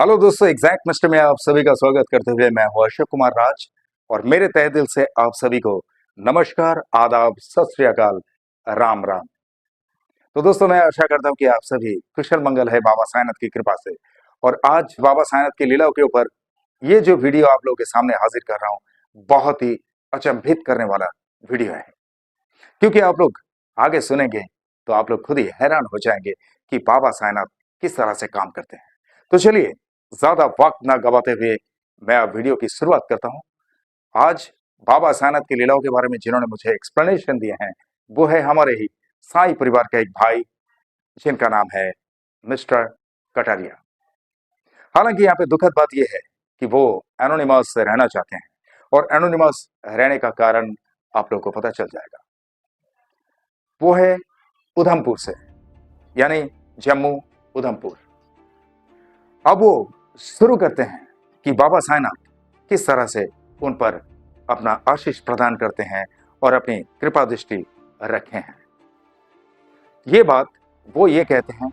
Hello दोस्तों, exact mister में आप सभी का स्वागत करते हुए मैं हूं अशोक कुमार राज। और मेरे तहे दिल से आप सभी को नमस्कार, आदाब, सत श्री अकाल, राम राम। तो दोस्तों, मैं आशा करता हूं कि आप सभी कुशल मंगल है बाबा साईनाथ की कृपा से। और आज बाबा साईनाथ की लीलाओं के ऊपर ये जो वीडियो आप लोगों के सामने हाजिर कर रहा हूं, बहुत ही अचंभित करने वाला वीडियो है। क्योंकि आप लोग आगे सुनेंगे तो आप लोग खुद ही हैरान हो जाएंगे कि बाबा साईनाथ किस तरह से काम करते हैं। तो चलिए, ज्यादा वक्त ना गवाते हुए मैं अब वीडियो की शुरुआत करता हूं। आज बाबा साईनाथ की लीलाओं के बारे में जिन्होंने मुझे एक्सप्लेनेशन दिए हैं, वो है हमारे ही साईं परिवार का एक भाई, जिनका नाम है मिस्टर कटारिया। हालांकि यहाँ पे दुखद बात यह है कि वो एनोनिमस से रहना चाहते हैं, और एनोनिमस रहने का कारण आप लोग को पता चल जाएगा। वो है उधमपुर से, यानी जम्मू उधमपुर। अब वो शुरू करते हैं कि बाबा साईनाथ किस तरह से उन पर अपना आशीष प्रदान करते हैं और अपनी कृपा दृष्टि रखे हैं। ये बात वो ये कहते हैं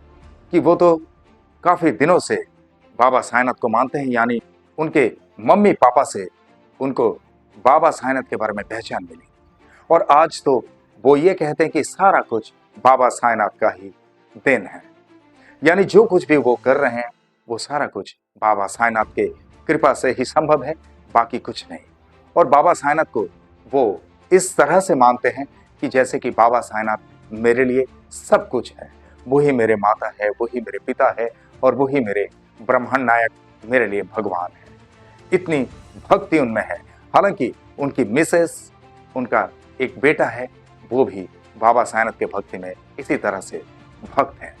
कि वो तो काफी दिनों से बाबा साईनाथ को मानते हैं, यानी उनके मम्मी पापा से उनको बाबा साईनाथ के बारे में पहचान मिली। और आज तो वो ये कहते हैं कि सारा कुछ बाबा साईनाथ का ही देन है, यानी जो कुछ भी वो कर रहे हैं वो सारा कुछ बाबा साईनाथ के कृपा से ही संभव है, बाकी कुछ नहीं। और बाबा साईनाथ को वो इस तरह से मानते हैं कि जैसे कि बाबा साईनाथ मेरे लिए सब कुछ है, वही मेरे माता है, वही मेरे पिता है, और वही मेरे ब्रह्मांड नायक, मेरे लिए भगवान है। इतनी भक्ति उनमें है। हालांकि उनकी मिसेस, उनका एक बेटा है, वो भी बाबा साईनाथ के भक्ति में इसी तरह से भक्त है,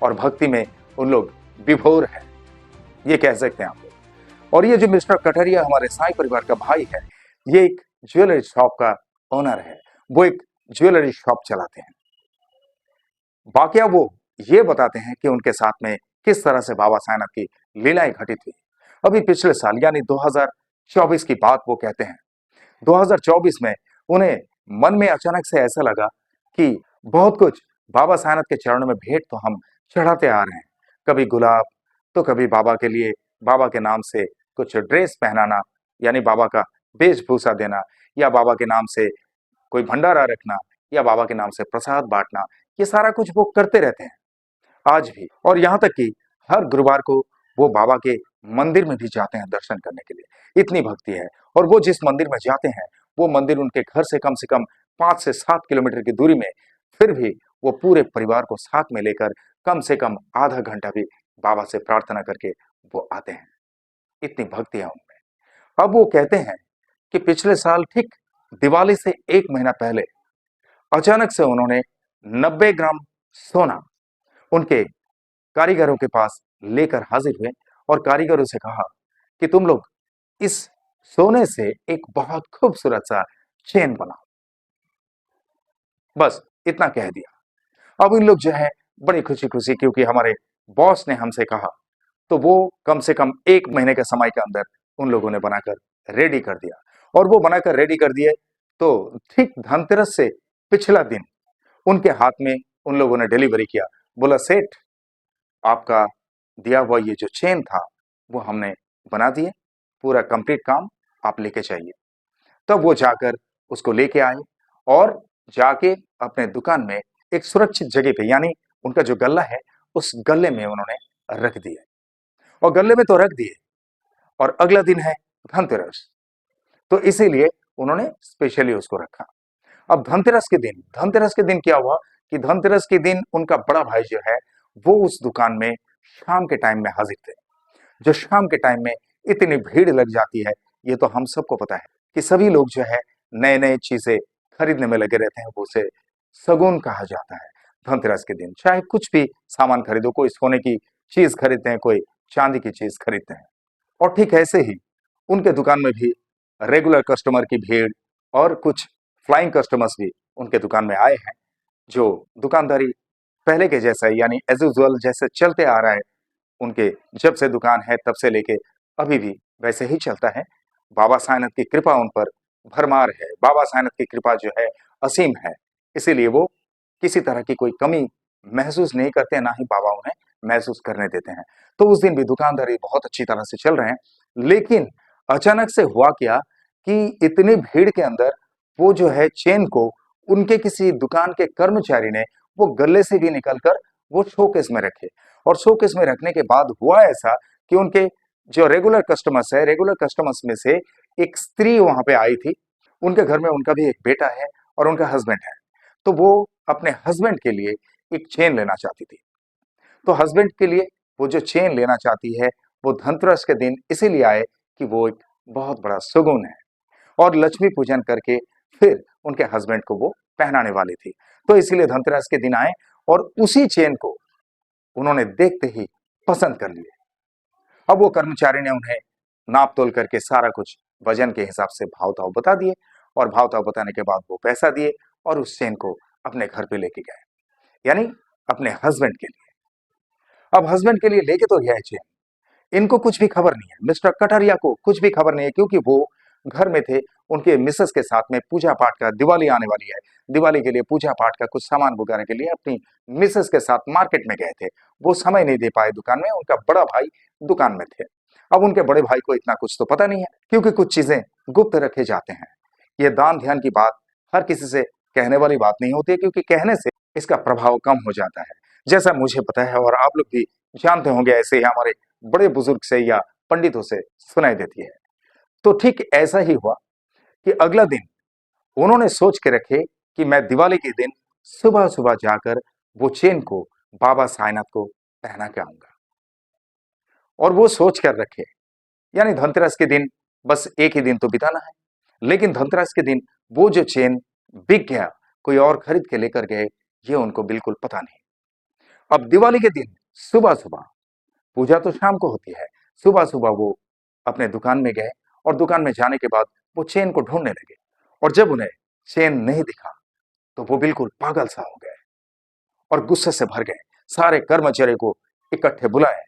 और भक्ति में उन लोग विभोर है, ये कह सकते हैं आप लोग। और ये जो मिस्टर कटारिया हमारे साईं परिवार का भाई है, ये एक ज्वेलरी शॉप का ओनर है। वो एक ज्वेलरी शॉप चलाते हैं। वाकया वो ये बताते हैं कि उनके साथ में किस तरह से बाबा साईनाथ की लीलाएं घटित हुई। अभी पिछले साल यानी 2024 की बात वो कहते हैं। 2024 में उन्हें मन में अचानक से ऐसा लगा कि बहुत कुछ बाबा साईनाथ के चरणों में भेंट तो हम चढ़ाते आ रहे हैं, कभी गुलाब, तो कभी बाबा के लिए बाबा के नाम से कुछ ड्रेस पहनाना, यानी बाबा का वेशभूषा देना, या बाबा के नाम से कोई भंडारा रखना, या बाबा के नाम से प्रसाद बांटना, ये सारा कुछ वो करते रहते हैं आज भी। और यहाँ तक कि हर गुरुवार को वो बाबा के मंदिर में भी जाते हैं दर्शन करने के लिए, इतनी भक्ति है। और वो जिस मंदिर में जाते हैं, वो मंदिर उनके घर से कम 5 से 7 किलोमीटर की दूरी में, फिर भी वो पूरे परिवार को साथ में लेकर कम से कम आधा घंटा भी बाबा से प्रार्थना करके वो आते हैं। इतनी भक्ति है उनमें। अब वो कहते हैं कि पिछले साल ठीक दिवाली से 1 महीना पहले अचानक से उन्होंने 90 ग्राम सोना उनके कारीगरों के पास लेकर हाजिर हुए, और कारीगरों से कहा कि तुम लोग इस सोने से एक बहुत खूबसूरत सा चेन बनाओ। बस इतना कह दिया। अब इन लोग जो है बड़ी खुशी खुशी, क्योंकि हमारे बॉस ने हमसे कहा, तो वो कम से कम 1 महीने के समय के अंदर उन लोगों ने बनाकर रेडी कर दिया। और वो बनाकर रेडी कर दिए तो ठीक धनतेरस से पिछला दिन उनके हाथ में उन लोगों ने डिलीवरी किया। बोला, सेठ, आपका दिया हुआ ये जो चेन था वो हमने बना दिए, पूरा कंप्लीट काम आप लेके चाहिए। तब वो जाकर उसको लेके आए, और जाके अपने दुकान में एक सुरक्षित जगह पे, यानी उनका जो गल्ला है उस गल्ले में उन्होंने रख दिए। और गल्ले में तो रख दिए, और अगला दिन है धनतेरस, तो इसीलिए उन्होंने स्पेशली उसको रखा। अब धनतेरस के दिन क्या हुआ कि धनतेरस के दिन उनका बड़ा भाई जो है वो उस दुकान में शाम के टाइम में हाजिर थे। जो शाम के टाइम में इतनी भीड़ लग जाती है, ये तो हम सबको पता है कि सभी लोग जो है नए नए चीजें खरीदने में लगे रहते हैं। वो उसे शगुन कहा जाता है। धनतेरस के दिन चाहे कुछ भी सामान खरीदो, कोई सोने की चीज खरीदते हैं, कोई चांदी की चीज खरीदते हैं। और ठीक ऐसे ही उनके दुकान में भी रेगुलर कस्टमर की भीड़ और कुछ फ्लाइंग कस्टमर्स भी उनके दुकान में आए हैं। जो दुकानदारी पहले के जैसा है, यानी एज यूजुअल जैसे चलते आ रहा है उनके, जब से दुकान है तब से लेके अभी भी वैसे ही चलता है। बाबा साईनाथ की कृपा उन पर भरमार है। बाबा साईनाथ की कृपा जो है असीम है, इसीलिए वो किसी तरह की कोई कमी महसूस नहीं करते, ना ही बाबा उन्हें महसूस करने देते हैं। तो उस दिन भी दुकानदारी बहुत अच्छी तरह से चल रहे हैं, लेकिन अचानक से हुआ क्या कि इतनी भीड़ के अंदर वो जो है चेन को उनके किसी दुकान के कर्मचारी ने वो गले से भी निकलकर वो शोकेस में रखे, और शोकेस में रखने के बाद हुआ ऐसा कि उनके जो रेगुलर कस्टमर्स में से एक स्त्री वहां पे आई थी। उनके घर में उनका भी एक बेटा है और उनका हस्बैंड है। तो वो अपने हस्बैंड के लिए एक चेन लेना चाहती थी। तो हस्बैंड के लिए वो जो चेन लेना चाहती है, वो धनतेरस के दिन इसीलिए आए कि वो एक बहुत बड़ा सुगुन है, और लक्ष्मी पूजन करके फिर उनके हस्बैंड को वो पहनाने वाली थी। तो इसीलिए धनतेरस के दिन आए और उसी चेन को उन्होंने देखते ही पसंद कर लिए। अब वो कर्मचारी ने उन्हें नाप तोल करके सारा कुछ वजन के हिसाब से भाव ताव बता दिए, और भाव ताव बताने के बाद वो पैसा दिए और उस चेन को अपने घर पे लेके गए, यानी अपने हस्बैंड के लिए। अब हस्बैंड के लिए लेके तो गया है चेन, इनको कुछ भी खबर नहीं है, मिस्टर कटारिया को कुछ भी खबर नहीं है, क्योंकि वो घर में थे उनके मिसेस के साथ में पूजा पाठ का, दिवाली आने वाली है, दिवाली के लिए पूजा पाठ का कुछ सामान वगैरह के लिए अपनी मिसेस के साथ मार्केट में गए थे। वो समय नहीं दे पाए दुकान में, उनका बड़ा भाई दुकान में थे। अब उनके बड़े भाई को इतना कुछ तो पता नहीं है, क्योंकि कुछ चीजें गुप्त रखे जाते हैं। ये दान ध्यान की बात हर किसी से कहने वाली बात नहीं होती है, क्योंकि कहने से इसका प्रभाव कम हो जाता है। जैसा मुझे पता है और आप लोग भी जानते होंगे, ऐसे ही हमारे बड़े बुजुर्ग से या पंडितों से सुनाई देती है। तो ठीक ऐसा ही हुआ कि अगला दिन उन्होंने सोच के रखे कि मैं दिवाली के दिन सुबह सुबह जाकर वो चेन को बाबा साईनाथ को पहना के आऊंगा। और वो सोच कर रखे, यानी धनतेरस के दिन बस एक ही दिन तो बिताना है, लेकिन धनतेरस के दिन वो जो चेन बिक गया, कोई और खरीद के लेकर गए, ये उनको बिल्कुल पता नहीं। अब दिवाली के दिन सुबह सुबह, पूजा तो शाम को होती है, सुबह सुबह वो अपने दुकान में गए, और दुकान में जाने के बाद वो चेन को ढूंढने लगे, और जब उन्हें चेन नहीं दिखा तो वो बिल्कुल पागल सा हो गए और गुस्से से भर गए। सारे कर्मचारी को इकट्ठे बुलाए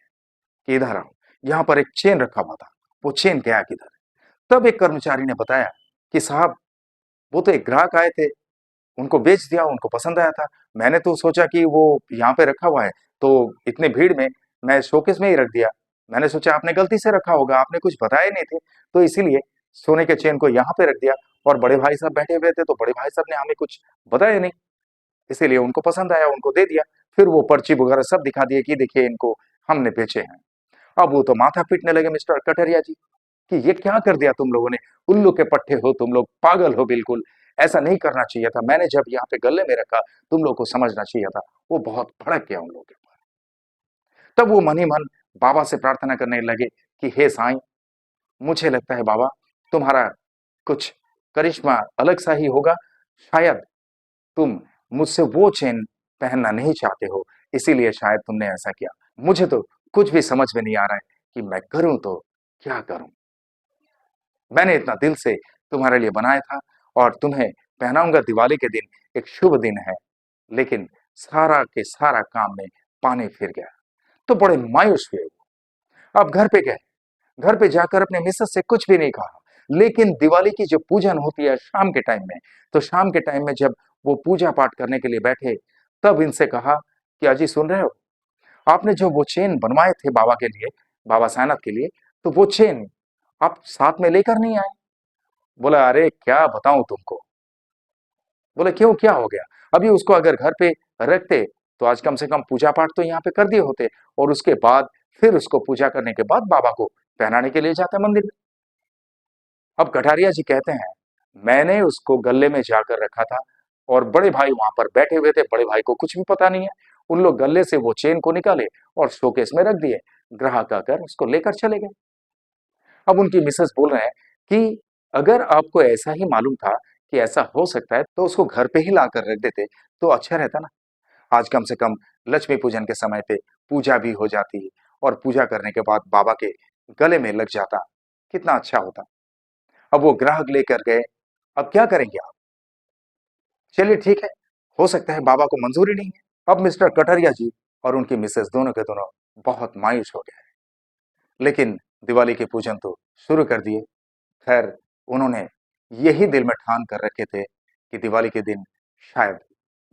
कि इधर आओ, यहां पर एक चेन रखा हुआ था, वो चेन गया किधर। तब एक कर्मचारी ने बताया कि साहब, वो तो एक ग्राहक आए थे, उनको बेच दिया, उनको पसंद आया था। मैंने तो सोचा कि वो यहाँ पे रखा हुआ है, तो इतने भीड़ में मैं शोकेस में ही रख दिया। मैंने सोचा आपने गलती से रखा होगा, आपने कुछ बताए नहीं थे, तो इसीलिए सोने के चेन को यहाँ पे रख दिया। और बड़े भाई साहब बैठे हुए थे, तो बड़े भाई साहब ने हमें कुछ बताया नहीं, इसीलिए उनको पसंद आया, उनको दे दिया। फिर वो पर्ची वगैरह सब दिखा दिए कि देखिए इनको हमने बेचे हैं। अब वो तो माथा पीटने लगे मिस्टर कटरिया जी कि ये क्या कर दिया तुम लोगों ने, उल्लू के पट्टे हो तुम लोग, पागल हो बिल्कुल, ऐसा नहीं करना चाहिए था। मैंने जब यहाँ पे गले में रखा, तुम लोग को समझना चाहिए था। वो बहुत भड़क गया उन लोगों के ऊपर। तब वो मन ही मन बाबा से प्रार्थना करने लगे कि हे साईं, मुझे लगता है बाबा, तुम्हारा कुछ करिश्मा अलग सा ही होगा, शायद तुम मुझसे वो चेन पहनना नहीं चाहते हो, इसीलिए शायद तुमने ऐसा किया। मुझे तो कुछ भी समझ में नहीं आ रहा है कि मैं करूं तो क्या करूं। मैंने इतना दिल से तुम्हारे लिए बनाया था और तुम्हें पहनाऊंगा दिवाली के दिन, एक शुभ दिन है, लेकिन सारा के सारा काम में पानी फिर गया। तो बड़े मायूस हुए वो। अब घर पे गए, घर पे जाकर अपने मिसेस से कुछ भी नहीं कहा, लेकिन दिवाली की जो पूजन होती है शाम के टाइम में, तो शाम के टाइम में जब वो पूजा पाठ करने के लिए बैठे, तब इनसे कहा कि अजी सुन रहे हो, आपने जो वो चेन बनवाए थे बाबा के लिए, बाबा साईनाथ के लिए, तो वो चेन आप साथ में लेकर नहीं आए। बोला अरे क्या बताऊं तुमको। बोले क्यों, क्या हो गया। अभी उसको अगर घर पे रखते तो आज कम से कम पूजा पाठ तो यहाँ पे कर दिए होते, और उसके बाद फिर उसको पूजा करने के बाद बाबा को पहनाने के लिए जाते मंदिर में। अब कटारिया जी कहते हैं, मैंने उसको गले में जाकर रखा था, और बड़े भाई वहां पर बैठे हुए थे, बड़े भाई को कुछ भी पता नहीं है। उन लोग गले से वो चेन को निकाले और शोकेस में रख दिए, ग्राहक आकर उसको लेकर चले गए। अब उनकी मिसेस बोल रहे हैं कि अगर आपको ऐसा ही मालूम था कि ऐसा हो सकता है, तो उसको घर पे ही लाकर रख देते तो अच्छा रहता ना। आज कम से कम लक्ष्मी पूजन के समय पे पूजा भी हो जाती, और पूजा करने के बाद बाबा के गले में लग जाता, कितना अच्छा होता। अब वो ग्राहक लेकर गए, अब क्या करेंगे आप। चलिए ठीक है, हो सकता है बाबा को मंजूरी नहीं है। अब मिस्टर कटरिया जी और उनकी मिसेस दोनों के दोनों बहुत मायूस हो गए, लेकिन दिवाली के पूजन तो शुरू कर दिए। खैर, उन्होंने यही दिल में ठान कर रखे थे कि दिवाली के दिन शायद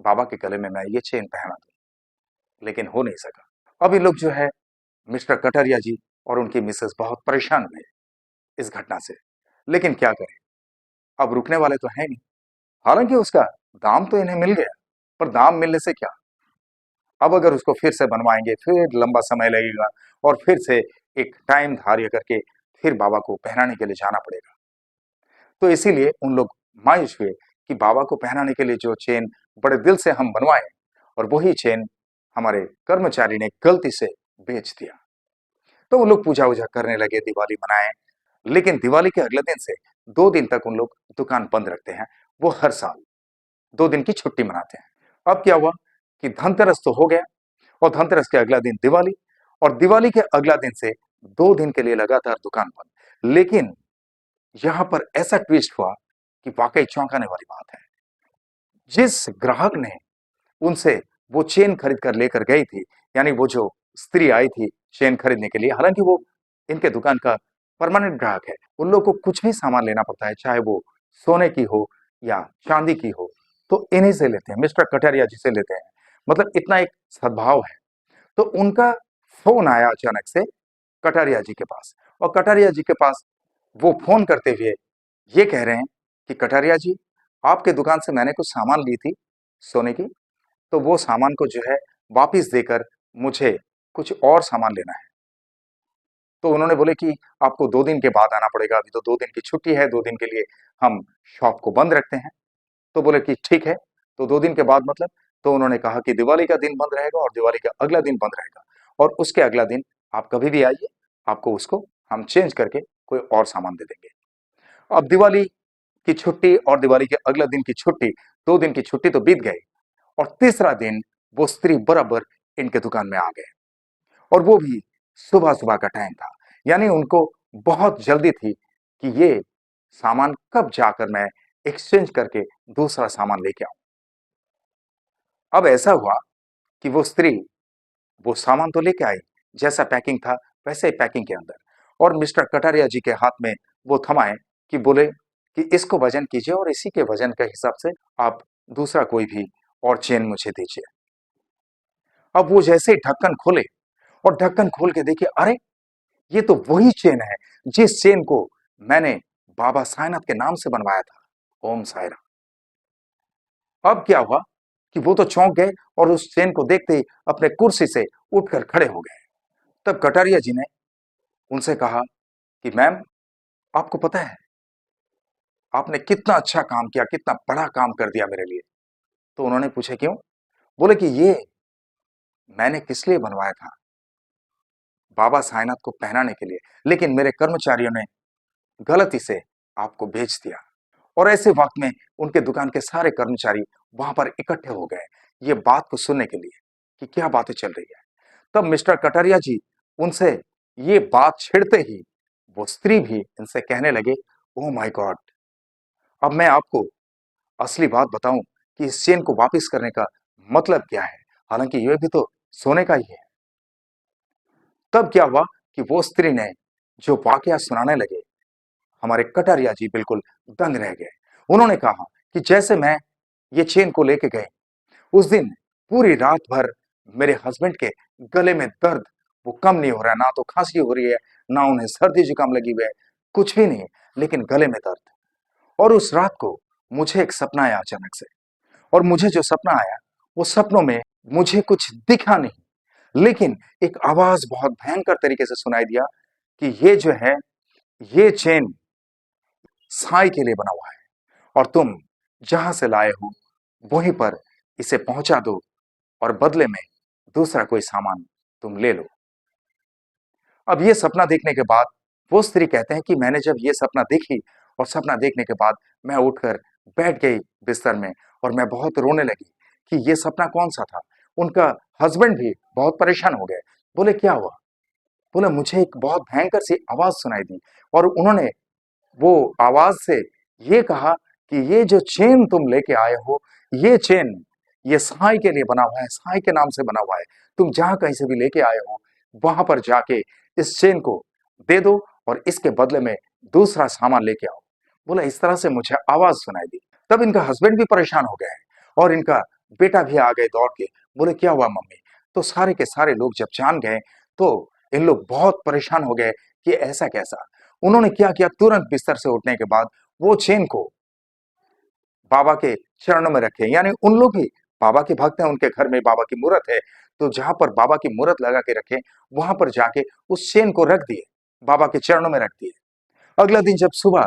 बाबा के गले में मैं ये चेन पहना दूं, लेकिन हो नहीं सका। अब ये लोग जो है मिस्टर कटारिया जी और उनकी मिसेस बहुत परेशान हुए इस घटना से। लेकिन क्या करें, अब रुकने वाले तो हैं नहीं। हालांकि उसका दाम तो इन्हें मिल गया, पर दाम मिलने से क्या, अब अगर उसको फिर से बनवाएंगे फिर लंबा समय लगेगा और फिर से एक टाइम धार्य करके फिर बाबा को पहनाने के लिए जाना पड़ेगा। तो इसीलिए उन लोग मायूस हुए कि बाबा को पहनाने के लिए जो चेन बड़े दिल से हम बनवाए और वही चेन हमारे कर्मचारी ने गलती से बेच दिया। तो वो लोग पूजा वूजा करने लगे, दिवाली मनाए। लेकिन दिवाली के अगले दिन से 2 दिन तक उन लोग दुकान बंद रखते हैं। वो हर साल 2 दिन की छुट्टी मनाते हैं। अब क्या हुआ कि धनतेरस तो हो गया और धनतेरस के अगला दिन दिवाली, और दिवाली के अगला दिन से 2 दिन के लिए लगातार दुकान बंद। लेकिन यहां पर ऐसा ट्विस्ट हुआ कि वाकई चौंकाने वाली बात है। जिस ग्राहक ने उनसे वो चेन खरीद कर लेकर गई थी, यानी वो जो स्त्री आई थी चेन खरीदने के लिए, हालांकि वो इनके दुकान का परमानेंट ग्राहक है, उन लोग को कुछ भी सामान लेना पड़ता है, चाहे वो सोने की हो या चांदी की हो, तो इन्हीं से लेते हैं, मिस्टर कटारिया जी से लेते हैं। मतलब इतना एक सद्भाव है। तो उनका फोन आया अचानक से कटारिया जी के पास, और कटारिया जी के पास वो फोन करते हुए ये कह रहे हैं कि कटारिया जी, आपके दुकान से मैंने कुछ सामान ली थी सोने की, तो वो सामान को जो है वापिस देकर मुझे कुछ और सामान लेना है। तो उन्होंने बोले कि आपको 2 दिन के बाद आना पड़ेगा, अभी तो 2 दिन की छुट्टी है, 2 दिन के लिए हम शॉप को बंद रखते हैं। तो बोले कि ठीक है, तो 2 दिन के बाद मतलब? तो उन्होंने कहा कि दिवाली का दिन बंद रहेगा और दिवाली का अगला दिन बंद रहेगा, और उसके अगला दिन आप कभी भी आइए, आपको उसको हम चेंज करके कोई और सामान दे देंगे। अब दिवाली की छुट्टी और दिवाली के अगला दिन की छुट्टी, 2 दिन की छुट्टी तो बीत गई, और तीसरा दिन वो स्त्री बराबर इनके दुकान में आ गए, और वो भी सुबह सुबह का टाइम था। यानी उनको बहुत जल्दी थी कि ये सामान कब जाकर मैं एक्सचेंज करके दूसरा सामान लेके आऊं। अब ऐसा हुआ कि वो स्त्री वो सामान तो लेके आई, जैसा पैकिंग था वैसे ही पैकिंग के अंदर, और मिस्टर कटारिया जी के हाथ में वो थमाए कि बोले कि इसको वजन कीजिए और इसी के वजन के हिसाब से आप दूसरा कोई भी और चेन मुझे दीजिए। अब वो जैसे ही ढक्कन खोले और ढक्कन खोल के देखिए, अरे ये तो वही चेन है जिस चेन को मैंने बाबा साईनाथ के नाम से बनवाया था। ओम साईं राम। अब क्या हुआ कि वो तो चौंक गए और उस चेन को देखते ही अपने कुर्सी से उठकर खड़े हो गए। तब कटारिया जी ने उनसे कहा कि मैम, आपको पता है आपने कितना अच्छा काम किया, कितना बड़ा काम कर दिया मेरे लिए। तो उन्होंने पूछे क्यों? बोले कि ये मैंने किस लिए बनवाया था, बाबा साईनाथ को पहनाने के लिए, लेकिन मेरे कर्मचारियों ने गलती से आपको बेच दिया। और ऐसे वक्त में उनके दुकान के सारे कर्मचारी वहां पर इकट्ठे हो गए ये बात को सुनने के लिए कि क्या बातें चल रही है। तब मिस्टर कटारिया जी उनसे ये बात छेड़ते ही वो स्त्री भी इनसे कहने लगे, ओह माय गॉड, अब मैं आपको असली बात बताऊं कि इस चेन को वापस करने का मतलब क्या है, हालांकि यह भी तो सोने का ही है। तब क्या हुआ कि वो स्त्री ने जो वाकया सुनाने लगे, हमारे कटारिया जी बिल्कुल दंग रह गए। उन्होंने कहा कि जैसे मैं ये चेन को लेके गए, उस दिन पूरी रात भर मेरे हस्बैंड के गले में दर्द वो कम नहीं हो रहा है, ना तो खांसी हो रही है, ना उन्हें सर्दी जुकाम लगी हुई है, कुछ भी नहीं, लेकिन गले में दर्द। और उस रात को मुझे एक सपना आया अचानक से, और मुझे जो सपना आया वो सपनों में मुझे कुछ दिखा नहीं, लेकिन एक आवाज बहुत भयंकर तरीके से सुनाई दिया कि ये जो है, ये चेन साई के लिए बना हुआ है, और तुम जहां से लाए हो वहीं पर इसे पहुंचा दो, और बदले में दूसरा कोई सामान तुम ले लो। अब ये सपना देखने के बाद वो स्त्री कहते हैं कि मैंने जब ये सपना देखी, और सपना देखने के बाद मैं उठकर बैठ गई बिस्तर में, और मैं बहुत रोने लगी कि ये सपना कौन सा था। उनका हस्बैंड भी बहुत परेशान हो गए। बोले क्या हुआ? बोले मुझे एक बहुत भयंकर सी आवाज सुनाई दी, और उन्होंने वो आवाज से ये कहा कि ये जो चेन तुम लेके आए हो, ये चेन ये साई के लिए बना हुआ है, साई के नाम से बना हुआ है। तुम जहां कहीं से भी लेके आए हो वहां पर जाके इस चेन को दे दो, और इसके बदले में दूसरा सामान लेके आओ। बोला इस तरह से मुझे आवाज सुनाई दी। तब इनका हस्बैंड भी परेशान हो गए, और इनका बेटा भी आ गए दौड़ के। बोले क्या हुआ मम्मी? तो सारे के सारे लोग जब जान गए तो इन लोग बहुत परेशान हो गए कि ऐसा कैसा। उन्होंने क्या किया, तुरंत बिस्तर से उठने के बाद वो चेन को बाबा के चरणों में रखे, यानी उन लोग भी बाबा के भक्त हैं, उनके घर में बाबा की मूर्त है, तो जहां पर बाबा की मूर्त लगा के रखे वहां पर जाके उस चेन को रख दिए, बाबा के चरणों में रख दिए। अगला दिन जब सुबह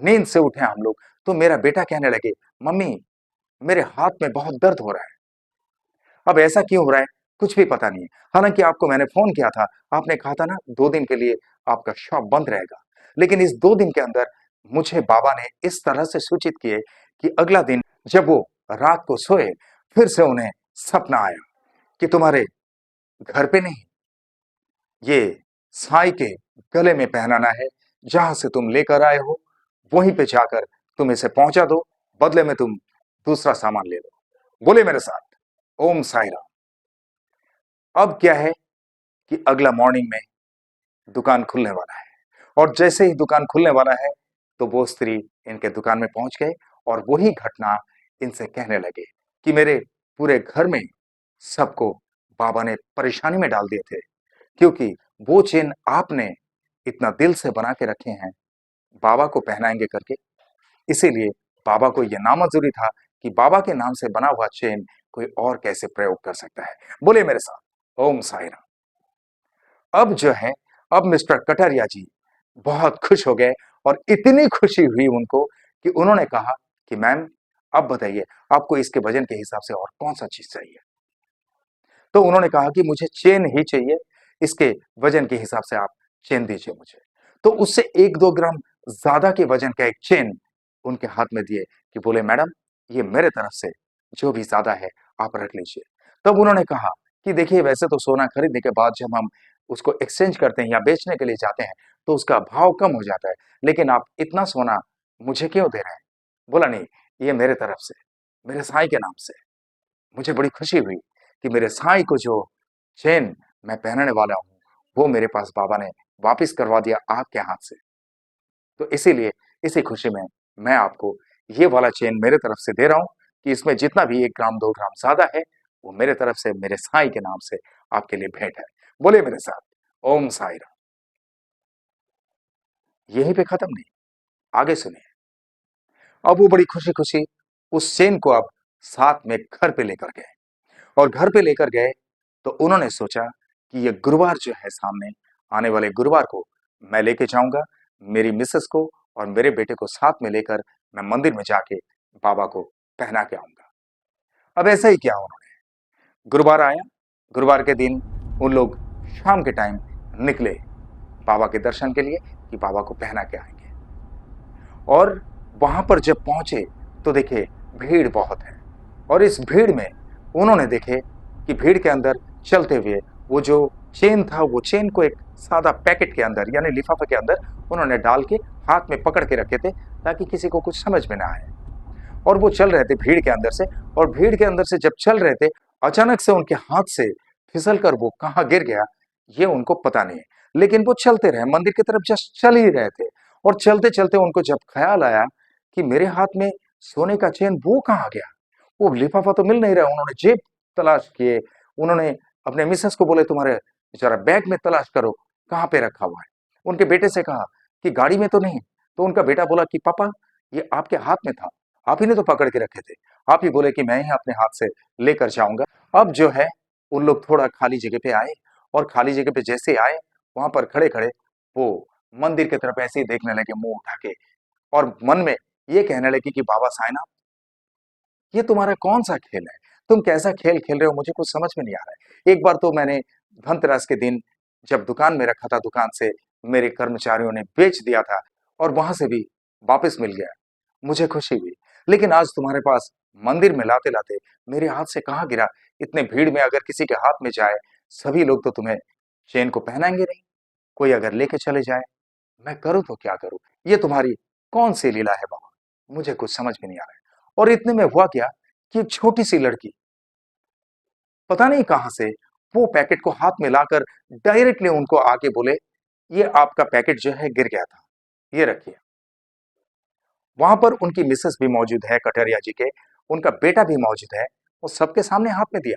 नींद से उठे हम लोग तो मेरा बेटा कहने लगे, मम्मी मेरे हाथ में बहुत दर्द हो रहा है। अब ऐसा क्यों हो रहा है कुछ भी पता नहीं है। हालांकि आपको मैंने फोन किया था, आपने कहा था ना 2 दिन के लिए आपका शॉप बंद रहेगा, लेकिन इस 2 दिन के अंदर मुझे बाबा ने इस तरह से सूचित किए कि अगला दिन जब वो रात को सोए फिर से उन्हें सपना आया कि तुम्हारे घर पे नहीं, ये साई के गले में पहनाना है, जहां से तुम लेकर आए हो वहीं पे जाकर तुम इसे पहुंचा दो, बदले में तुम दूसरा सामान ले लो। बोले मेरे साथ, ओम साई राम। अब क्या है कि अगला मॉर्निंग में दुकान खुलने वाला है, और जैसे ही दुकान खुलने वाला है तो वो स्त्री इनके दुकान में पहुंच गए और वही घटना इनसे कहने लगे कि मेरे पूरे घर में सबको बाबा ने परेशानी में डाल दिए थे, क्योंकि वो चेन आपने इतना दिल से बना के रखे हैं बाबा को पहनाएंगे करके, इसीलिए बाबा को यह नामंजूरी था कि बाबा के नाम से बना हुआ चेन कोई और कैसे प्रयोग कर सकता है। बोले मेरे साथ, ओम साई राम। अब जो है, अब मिस्टर कटारिया जी बहुत खुश हो गए, और इतनी खुशी हुई उनको कि उन्होंने कहा कि मैम अब बताइए आपको इसके वजन के हिसाब से और कौन सा चीज चाहिए। तो उन्होंने कहा कि मुझे चेन ही चाहिए, इसके वजन के हिसाब से आप चेन दीजिए मुझे। तो उससे 1-2 ग्राम ज्यादा के वजन का एक चेन उनके हाथ में दिए कि बोले मैडम ये मेरे तरफ से जो भी ज्यादा है आप रख लीजिए। तब उन्होंने कहा कि देखिए वैसे तो सोना खरीदने के बाद जब हम उसको एक्सचेंज करते हैं या बेचने के लिए जाते हैं तो उसका भाव कम हो जाता है, लेकिन आप इतना सोना मुझे क्यों दे रहे हैं। बोला नहीं, ये मेरे तरफ से, मेरे साईं के नाम से। मुझे बड़ी खुशी हुई कि मेरे साईं को जो चेन मैं पहनने वाला हूँ वो मेरे पास बाबा ने वापिस करवा दिया आपके हाथ से। तो इसीलिए इसी खुशी में मैं आपको ये वाला चेन मेरे तरफ से दे रहा हूँ कि इसमें जितना भी 1 ग्राम 2 ग्राम ज्यादा है वो मेरे तरफ से मेरे साईं के नाम से आपके लिए भेंट है। बोले मेरे साथ, ओम साई राम। यहीं पे खत्म नहीं, आगे सुनिए। अब वो बड़ी खुशी खुशी उस चेन को अब साथ में घर पे लेकर गए, और घर पे लेकर गए तो उन्होंने सोचा कि ये गुरुवार जो है सामने आने वाले गुरुवार को मैं लेके जाऊंगा मेरी मिसेस को और मेरे बेटे को साथ में लेकर मैं मंदिर में जाके बाबा को पहना के आऊंगा। अब ऐसा ही किया उन्होंने। गुरुवार आया, गुरुवार के दिन उन लोग शाम के टाइम निकले बाबा के दर्शन के लिए कि बाबा को पहना के आएंगे। और वहां पर जब पहुंचे तो देखे भीड़ बहुत है, और इस भीड़ में उन्होंने देखे कि भीड़ के अंदर चलते हुए वो जो चेन था वो चेन को एक सादा पैकेट के अंदर यानी लिफाफे के अंदर उन्होंने डाल के हाथ में पकड़ के रखे थे ताकि किसी को कुछ समझ में ना आए। और वो चल रहे थे भीड़ के अंदर से, और भीड़ के अंदर से जब चल रहे थे अचानक से उनके हाथ से फिसल कर वो कहाँ गिर गया ये उनको पता नहीं है, लेकिन वो चलते रहे, मंदिर की तरफ जस्ट चल ही रहे थे। और चलते चलते उनको जब ख्याल आया कि मेरे हाथ में सोने का चेन वो कहाँ गया, वो लिफाफा तो मिल नहीं रहा। उन्होंने जेब तलाश किए, उन्होंने अपने मिसेस को बोले तुम्हारे जरा बैग में तलाश करो कहाँ पे रखा हुआ है। उनके बेटे से कहा कि गाड़ी में तो नहीं, तो उनका बेटा बोला कि पापा ये आपके हाथ में था, आप ही ने तो पकड़ के रखे थे, आप ही बोले कि मैं ही अपने हाथ से लेकर जाऊंगा। अब जो है उन लोग थोड़ा खाली जगह पे आए, और खाली जगह पे जैसे आए वहां पर खड़े खड़े वो मंदिर की तरफ ऐसे ही देखने लगे मुंह उठा के, और मन में ये कहने लगे कि बाबा साइना ये तुम्हारा कौन सा खेल है, तुम कैसा खेल खेल रहे हो मुझे कुछ समझ में नहीं आ रहा है। एक बार तो मैंने धनतेरस के दिन जब दुकान में रखा था, दुकान से मेरे कर्मचारियों ने बेच दिया था और वहां से भी वापस मिल गया, मुझे खुशी हुई। लेकिन आज तुम्हारे पास मंदिर में लाते लाते मेरे हाथ से कहाँ गिरा। इतने भीड़ में अगर किसी के हाथ में जाए सभी लोग तो तुम्हें चेन को पहनाएंगे नहीं, कोई अगर लेके चले जाए मैं करूं तो क्या करूं। ये तुम्हारी कौन सी लीला है बाबा, मुझे कुछ समझ में नहीं आ रहा है। और इतने में हुआ क्या कि एक छोटी सी लड़की पता नहीं कहां से वो पैकेट को हाथ में लाकर डायरेक्टली उनको आके बोले ये आपका पैकेट जो है गिर गया था, ये रखिए। वहां पर उनकी मिसेस भी मौजूद है कटरिया जी के, उनका बेटा भी मौजूद है, वो सबके सामने हाथ में दिया।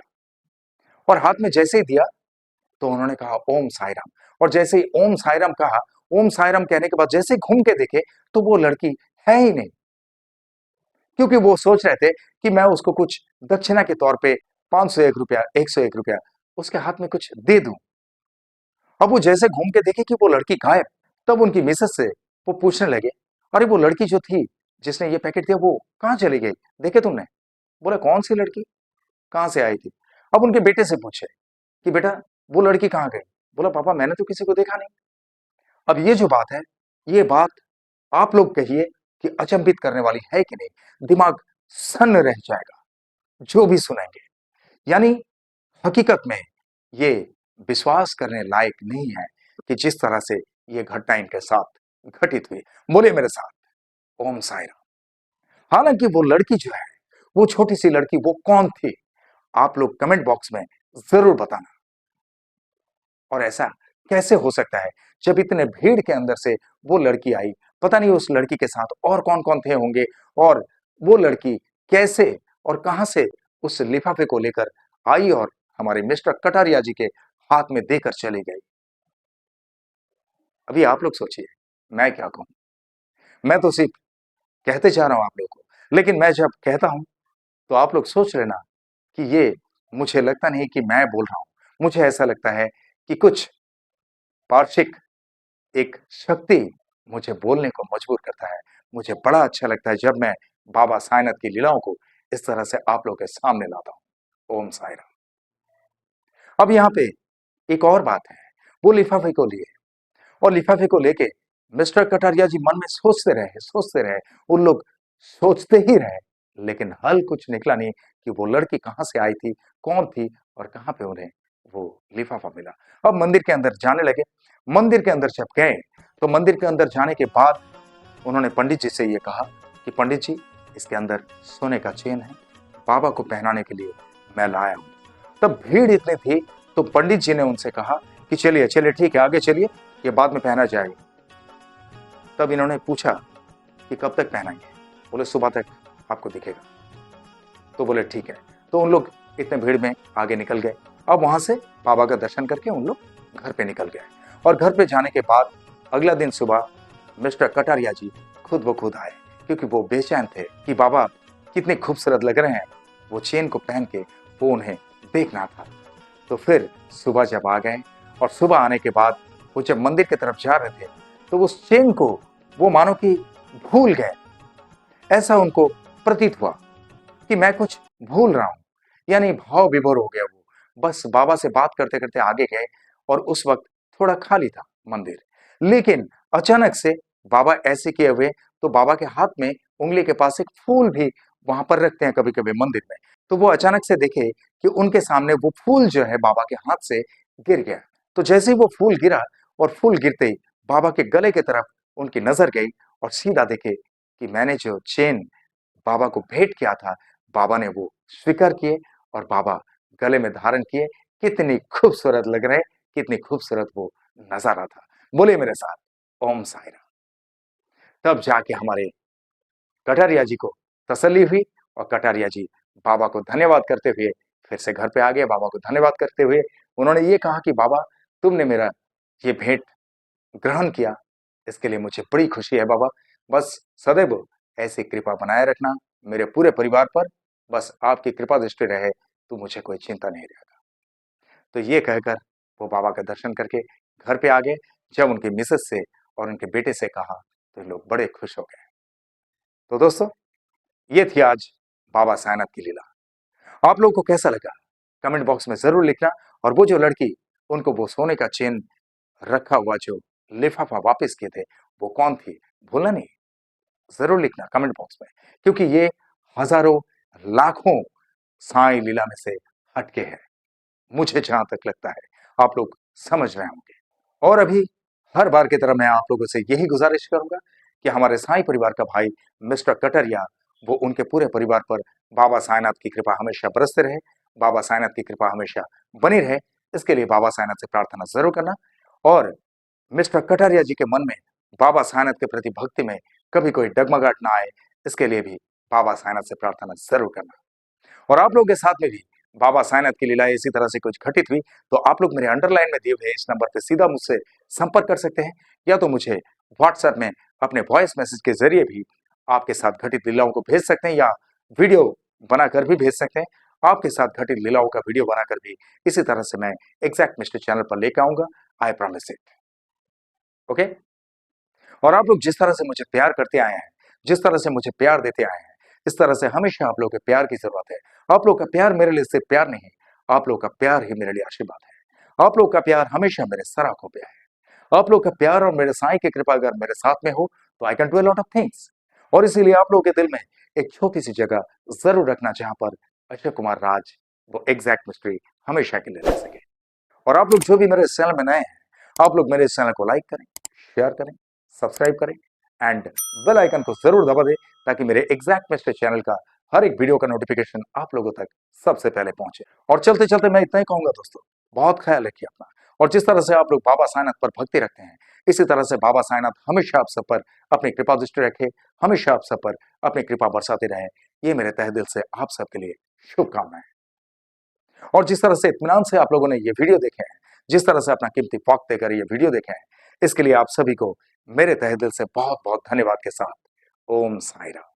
और हाथ में जैसे ही दिया तो उन्होंने कहा ओम साई राम। और जैसे ही ओम साई राम कहा, ओम साई राम कहने के बाद जैसे ही घूम के देखे तो वो लड़की है ही नहीं। क्योंकि वो सोच रहे थे कि मैं उसको कुछ दक्षिणा के तौर पे 501 रुपया, 101 रुपया उसके हाथ में कुछ दे दूं। अब वो जैसे घूम के देखे कि वो लड़की गायब, तब उनकी मिसेस से वो पूछने लगे, अरे वो लड़की जो थी जिसने ये पैकेट दिया वो कहाँ चली गई, देखे तुमने? बोला कौन सी लड़की, कहाँ से आई थी? अब उनके बेटे से पूछे कि बेटा वो लड़की कहाँ गई? बोला पापा मैंने तो किसी को देखा नहीं। अब ये जो बात है, ये बात आप लोग कहिए कि अचंभित करने वाली है कि नहीं? दिमाग सन्न रह जाएगा जो भी सुनेंगे। यानी हकीकत में ये विश्वास करने लायक नहीं है कि जिस तरह से ये घटना इनके साथ घटित हुई। बोले मेरे साथ ओम साई राम। हालांकि वो लड़की जो है, वो छोटी सी लड़की, वो कौन थी? आप लोग कमेंट बॉक्स में जरूर बताना। और ऐसा कैसे हो सकता है जब इतने भीड़ के अंदर से वो लड़की आई? पता नहीं उस लड़की के साथ और कौन कौन थे होंगे, और वो लड़की कैसे और कहां से उस लिफाफे को लेकर आई और हमारे मिस्टर कटारिया जी के हाथ में देकर चली गई। अभी आप लोग सोचिए, मैं क्या कहूं? मैं तो सिर्फ कहते जा रहा हूं आप लोगों को, लेकिन मैं जब कहता हूं तो आप लोग सोच लेना कि ये, मुझे लगता नहीं कि मैं बोल रहा हूं, मुझे ऐसा लगता है कि कुछ पार्शिक एक शक्ति मुझे बोलने को मजबूर करता है। मुझे बड़ा अच्छा लगता है जब मैं बाबा साईनाथ की लीलाओं को इस तरह से आप लोगों के सामने लाता हूं। ओम साई राम। अब यहाँ पे एक और बात है, वो लिफाफे को लिए और लिफाफे को लेके मिस्टर कटारिया जी मन में सोचते रहे, उन लोग सोचते ही रहे, लेकिन हल कुछ निकला नहीं कि वो लड़की कहां से आई थी, कौन थी और कहां पे उन्हें वो लिफाफा मिला। अब मंदिर के अंदर जाने लगे। मंदिर के अंदर जब गए तो मंदिर के अंदर जाने के बाद उन्होंने पंडित जी से ये कहा कि पंडित जी, इसके अंदर सोने का चेन है, बाबा को पहनाने के लिए मैं लाया हूं। तब भीड़ इतनी थी तो पंडित जी ने उनसे कहा कि चलिए चलिए ठीक है, आगे चलिए, ये बाद में पहना जाएगा। तब इन्होंने पूछा कि कब तक पहनाएंगे? बोले सुबह तक आपको दिखेगा। तो बोले ठीक है। तो उन लोग इतने भीड़ में आगे निकल गए। अब वहां से बाबा का दर्शन करके उन लोग घर पे निकल गए। और घर पे जाने के बाद अगला दिन सुबह मिस्टर कटारिया जी खुद ब खुद आए, क्योंकि वो बेचैन थे कि बाबा कितने खूबसूरत लग रहे हैं, वो चेन को पहन के वो उन्हें देखना था। तो फिर सुबह जब आ गए और सुबह आने के बाद वो जब मंदिर की तरफ जा रहे थे तो उस चेन को वो मानो कि भूल गए। ऐसा उनको प्रतीत हुआ कि मैं कुछ भूल रहा हूं, यानी भाव विभोर हो गया वो। बस बाबा से बात करते करते आगे गए और उस वक्त थोड़ा खाली था मंदिर। लेकिन अचानक से बाबा ऐसे किए हुए, तो बाबा के हाथ में उंगली के पास एक फूल भी वहां पर रखते हैं कभी कभी मंदिर में। तो वो अचानक से देखे कि उनके सामने वो फूल जो है बाबा के हाथ से गिर गया। तो जैसे ही वो फूल गिरा और फूल गिरते ही बाबा के गले की तरफ उनकी नजर गई और सीधा देखे कि मैंने जो चेन बाबा को भेंट किया था, बाबा ने वो स्वीकार किए और बाबा गले में धारण किए। कितनी खूबसूरत लग रहे, कितनी खूबसूरत वो नजारा था। बोले मेरे साथ ओम साई राम। तब जाके हमारे कटारिया जी को तसल्ली हुई और कटारिया जी बाबा को धन्यवाद करते हुए फिर से घर पे आ गए। बाबा को धन्यवाद करते हुए उन्होंने ये कहा कि बाबा, तुमने मेरा ये भेंट ग्रहण किया, इसके लिए मुझे बड़ी खुशी है बाबा। बस सदैव ऐसी कृपा बनाए रखना मेरे पूरे परिवार पर। बस आपकी कृपा दृष्टि रहे तो मुझे कोई चिंता नहीं रहेगा। तो ये कहकर वो बाबा का दर्शन करके घर पे आ गए। जब उनके मिसेस से और उनके बेटे से कहा तो ये लोग बड़े खुश हो गए। तो दोस्तों, ये थी आज बाबा साईनाथ की लीला। आप लोगों को कैसा लगा कमेंट बॉक्स में जरूर लिखना। और वो जो लड़की, उनको वो सोने का चेन रखा हुआ जो लिफाफा वापस किए थे, वो कौन थी? भूलना नहीं, जरूर लिखना कमेंट बॉक्स में, क्योंकि ये हजारों लाखों साई लीला में से हटके है। मुझे जहां तक लगता है आप लोग समझ रहे होंगे। और अभी हर बार की तरह मैं आप लोगों से यही गुजारिश करूंगा कि हमारे साई परिवार का भाई मिस्टर कटरिया, वो उनके पूरे परिवार पर बाबा साईनाथ की कृपा हमेशा बरसते रहे, बाबा साईनाथ की कृपा हमेशा बनी रहे। इसके लिए बाबा साईनाथ से प्रार्थना जरूर करना। और मिस्टर कटारिया जी के मन में बाबा साईनाथ के प्रति भक्ति में कभी कोई डगमगाहट ना आए, इसके लिए भी बाबा साईनाथ से प्रार्थना जरूर करना। और आप लोगों के साथ में भी बाबा साईनाथ की लीलाएं इसी तरह से कुछ घटित हुई तो आप लोग मेरे अंडरलाइन में दिए हुए इस नंबर पे सीधा मुझसे संपर्क कर सकते हैं, या तो मुझे व्हाट्सएप में अपने वॉइस मैसेज के जरिए भी आपके साथ घटित लीलाओं को भेज सकते हैं, या वीडियो बनाकर भी भेज सकते हैं। आपके साथ घटित लीलाओं का वीडियो बनाकर भी इसी तरह से मैं एग्जैक्ट मिस्ट्री चैनल पर लेकर आऊंगा। I promise it. ओके। और आप लोग जिस तरह से मुझे प्यार करते आए हैं, जिस तरह से मुझे प्यार देते आए हैं, इस तरह से हमेशा आप लोगों के प्यार की जरूरत है। आप लोग का प्यार मेरे लिए सिर्फ प्यार नहीं, आप लोग का प्यार ही मेरे लिए आशीर्वाद है। आप लोग का प्यार हमेशा मेरे सर आंखों पे है। आप लोग का प्यार और मेरे साईं की कृपा अगर मेरे साथ में हो तो I can do a lot of things. और इसीलिए आप लोगों के दिल में एक छोटी सी जगह जरूर रखना जहां पर अक्षय कुमार राज वो एग्जैक्ट मिस्ट्री हमेशा के लिए रह सके। और आप लोग जो भी मेरे इस चैनल में नए हैं, आप लोग मेरे इस चैनल को लाइक करें, शेयर करें, सब्सक्राइब करें एंड बेल आइकन को जरूर दबा दें, ताकि मेरे एग्जैक्ट मिस्ट्री चैनल का हर एक वीडियो का नोटिफिकेशन आप लोगों तक सबसे पहले पहुंचे। और चलते चलते मैं इतना ही कहूंगा दोस्तों, बहुत ख्याल रखिए अपना। और जिस तरह से आप लोग बाबा साईनाथ पर भक्ति रखते हैं, इसी तरह से बाबा साईनाथ हमेशा आप सब पर अपनी कृपा दृष्टि रखे, हमेशा आप सब पर अपनी कृपा बरसाते रहे। ये मेरे तहे दिल से आप सबके लिए शुभकामनाएं। और जिस तरह से इत्मीनान से आप लोगों ने ये वीडियो देखे हैं, जिस तरह से अपना कीमती वक्त देकर ये वीडियो देखे हैं, इसके लिए आप सभी को मेरे तहे दिल से बहुत बहुत धन्यवाद के साथ ओम साईं राम।